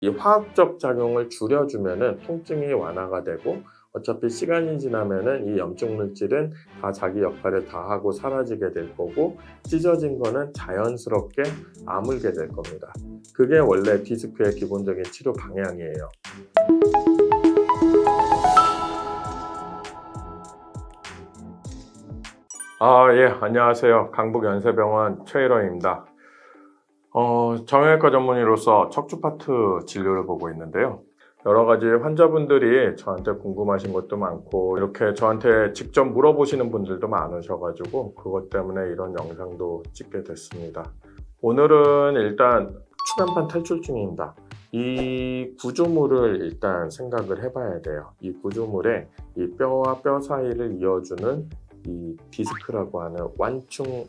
이 화학적 작용을 줄여주면은 통증이 완화가 되고, 어차피 시간이 지나면은 이 염증 물질은 다 자기 역할을 다 하고 사라지게 될 거고, 찢어진 거는 자연스럽게 아물게 될 겁니다. 그게 원래 디스크의 기본적인 치료 방향이에요. 예, 안녕하세요. 강북연세병원 최일원입니다. 정형외과 전문의로서 척추 파트 진료를 보고 있는데요. 여러 가지 환자분들이 저한테 궁금하신 것도 많고, 이렇게 저한테 직접 물어보시는 분들도 많으셔가지고 그것 때문에 이런 영상도 찍게 됐습니다. 오늘은 일단 추간판 탈출증입니다. 이 구조물을 일단 생각을 해봐야 돼요. 이 구조물에 이 뼈와 뼈 사이를 이어주는 이 디스크라고 하는 완충체,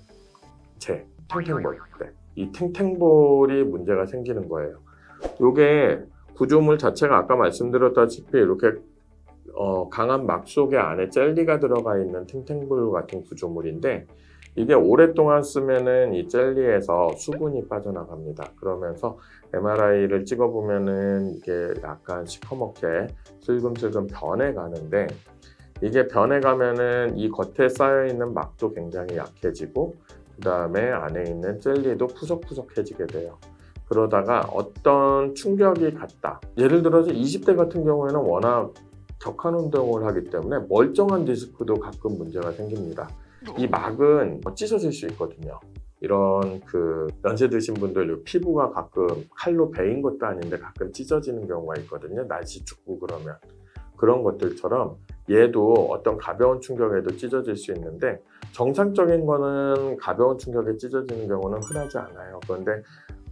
탱탱볼, 이 탱탱볼이 문제가 생기는 거예요. 이게 구조물 자체가 아까 말씀드렸다시피 이렇게 강한 막 속에 안에 젤리가 들어가 있는 탱탱볼 같은 구조물인데, 이게 오랫동안 쓰면은 이 젤리에서 수분이 빠져나갑니다. 그러면서 MRI를 찍어보면은 이게 약간 시커멓게 슬금슬금 변해가는데, 이게 변해가면은 이 겉에 쌓여있는 막도 굉장히 약해지고, 그 다음에 안에 있는 젤리도 푸석푸석해지게 돼요. 그러다가 어떤 충격이 갔다. 예를 들어서 20대 같은 경우에는 워낙 격한 운동을 하기 때문에 멀쩡한 디스크도 가끔 문제가 생깁니다. 이 막은 찢어질 수 있거든요. 이런 연세 드신 분들 피부가 가끔 칼로 베인 것도 아닌데 가끔 찢어지는 경우가 있거든요. 날씨 춥고 그러면. 그런 것들처럼 얘도 어떤 가벼운 충격에도 찢어질 수 있는데, 정상적인 거는 가벼운 충격에 찢어지는 경우는 흔하지 않아요. 그런데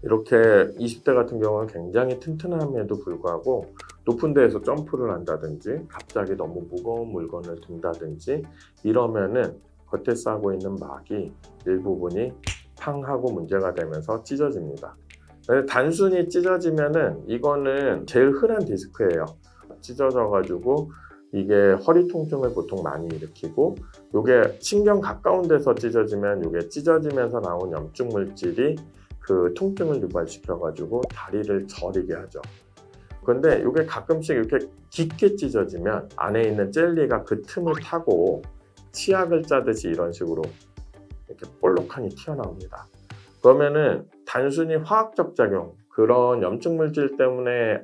이렇게 20대 같은 경우는 굉장히 튼튼함에도 불구하고 높은 데에서 점프를 한다든지 갑자기 너무 무거운 물건을 든다든지 이러면은 겉에 싸고 있는 막이 일부분이 팡 하고 문제가 되면서 찢어집니다. 단순히 찢어지면은 이거는 제일 흔한 디스크예요. 찢어져 가지고 이게 허리 통증을 보통 많이 일으키고, 이게 신경 가까운 데서 찢어지면 이게 찢어지면서 나온 염증 물질이 그 통증을 유발시켜 가지고 다리를 저리게 하죠. 그런데 이게 가끔씩 이렇게 깊게 찢어지면 안에 있는 젤리가 그 틈을 타고 치약을 짜듯이 이런 식으로 이렇게 볼록하니 튀어나옵니다. 그러면은 단순히 화학적 작용, 그런 염증 물질 때문에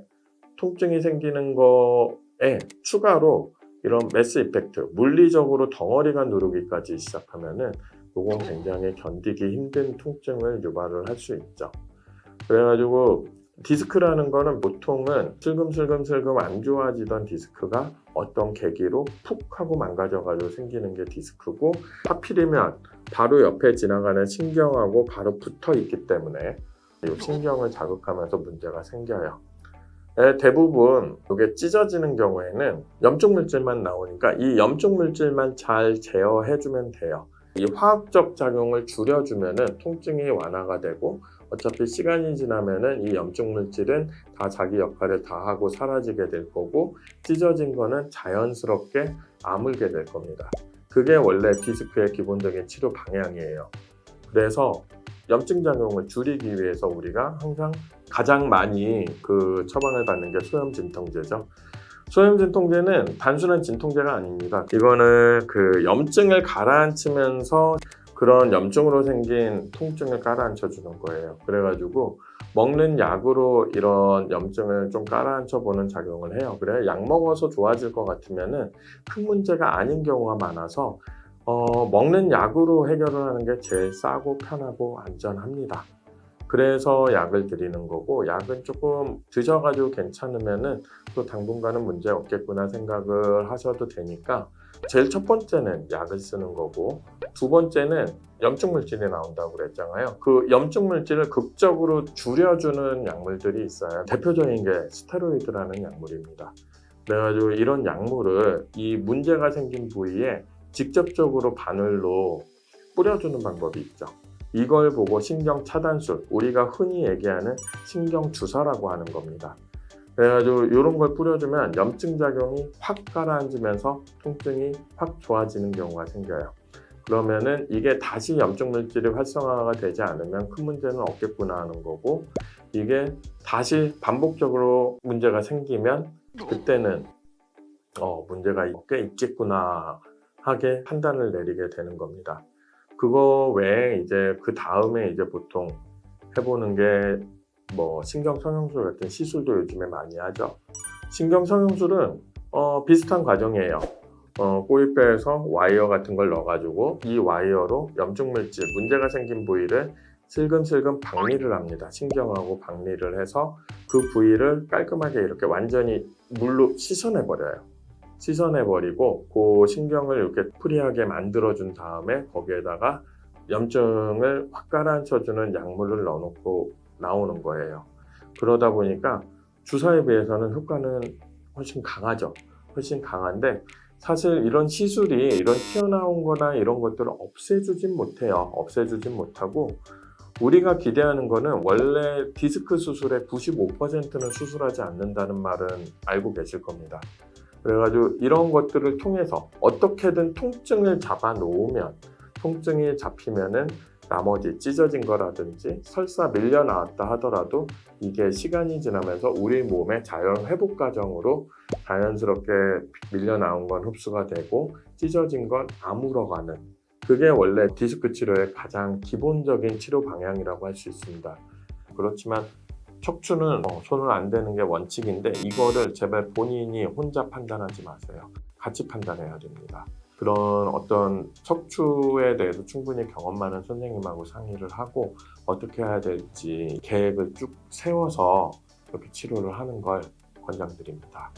통증이 생기는 거에 추가로 이런 매스 이펙트, 물리적으로 덩어리가 누르기까지 시작하면은 이건 굉장히 견디기 힘든 통증을 유발을 할 수 있죠. 그래가지고 디스크라는 거는 보통은 슬금슬금 안 좋아지던 디스크가 어떤 계기로 푹 하고 망가져가지고 생기는 게 디스크고, 하필이면 바로 옆에 지나가는 신경하고 바로 붙어 있기 때문에 이 신경을 자극하면서 문제가 생겨요. 대부분 이게 찢어지는 경우에는 염증 물질만 나오니까 이 염증 물질만 잘 제어해주면 돼요. 이 화학적 작용을 줄여주면은 통증이 완화가 되고, 어차피 시간이 지나면은 이 염증 물질은 다 자기 역할을 다 하고 사라지게 될 거고, 찢어진 거는 자연스럽게 아물게 될 겁니다. 그게 원래 디스크의 기본적인 치료 방향이에요. 그래서 염증 작용을 줄이기 위해서 우리가 항상 가장 많이 처방을 받는 게 소염 진통제죠. 소염 진통제는 단순한 진통제가 아닙니다. 이거는 염증을 가라앉히면서 그런 염증으로 생긴 통증을 가라앉혀 주는 거예요. 그래가지고 먹는 약으로 이런 염증을 좀 가라앉혀 보는 작용을 해요. 그래, 약 먹어서 좋아질 것 같으면은 큰 문제가 아닌 경우가 많아서 먹는 약으로 해결을 하는 게 제일 싸고 편하고 안전합니다. 그래서 약을 드리는 거고, 약은 조금 드셔가지고 괜찮으면은 또 당분간은 문제 없겠구나 생각을 하셔도 되니까, 제일 첫 번째는 약을 쓰는 거고, 두 번째는 염증 물질이 나온다고 그랬잖아요. 그 염증 물질을 극적으로 줄여주는 약물들이 있어요. 대표적인 게 스테로이드라는 약물입니다. 그래가지고 이런 약물을 이 문제가 생긴 부위에 직접적으로 바늘로 뿌려주는 방법이 있죠. 이걸 보고 신경 차단술, 우리가 흔히 얘기하는 신경 주사라고 하는 겁니다. 그래가지고 이런 걸 뿌려주면 염증 작용이 확 가라앉으면서 통증이 확 좋아지는 경우가 생겨요. 그러면은 이게 다시 염증 물질이 활성화가 되지 않으면 큰 문제는 없겠구나 하는 거고, 이게 다시 반복적으로 문제가 생기면 그때는 문제가 꽤 있겠구나 하게 판단을 내리게 되는 겁니다. 그거 외에 이제 그 다음에 이제 보통 해보는 게 뭐 신경성형술 같은 시술도 요즘에 많이 하죠. 신경성형술은 비슷한 과정이에요. 꼬리뼈에서 와이어 같은 걸 넣어가지고 이 와이어로 염증물질, 문제가 생긴 부위를 슬금슬금 박리를 합니다. 신경하고 박리를 해서 그 부위를 깔끔하게 이렇게 완전히 물로 씻어내버려요. 씻어내버리고 그 신경을 이렇게 프리하게 만들어준 다음에 거기에다가 염증을 확 가라앉혀주는 약물을 넣어놓고 나오는 거예요. 그러다 보니까 주사에 비해서는 효과는 훨씬 강하죠. 훨씬 강한데 사실 이런 시술이 이런 튀어나온 거나 이런 것들을 없애주진 못해요. 없애주진 못하고 우리가 기대하는 거는 원래 디스크 수술의 95%는 수술하지 않는다는 말은 알고 계실 겁니다. 그래가지고 이런 것들을 통해서 어떻게든 통증을 잡아 놓으면 통증이 잡히면은 나머지 찢어진 거라든지 설사 밀려 나왔다 하더라도 이게 시간이 지나면서 우리 몸의 자연 회복 과정으로 자연스럽게 밀려 나온 건 흡수가 되고 찢어진 건 아물어가는, 그게 원래 디스크 치료의 가장 기본적인 치료 방향이라고 할 수 있습니다. 그렇지만 척추는 손을 안 대는 게 원칙인데 이거를 제발 본인이 혼자 판단하지 마세요. 같이 판단해야 됩니다. 그런 어떤 척추에 대해서 충분히 경험 많은 선생님하고 상의를 하고 어떻게 해야 될지 계획을 쭉 세워서 이렇게 치료를 하는 걸 권장드립니다.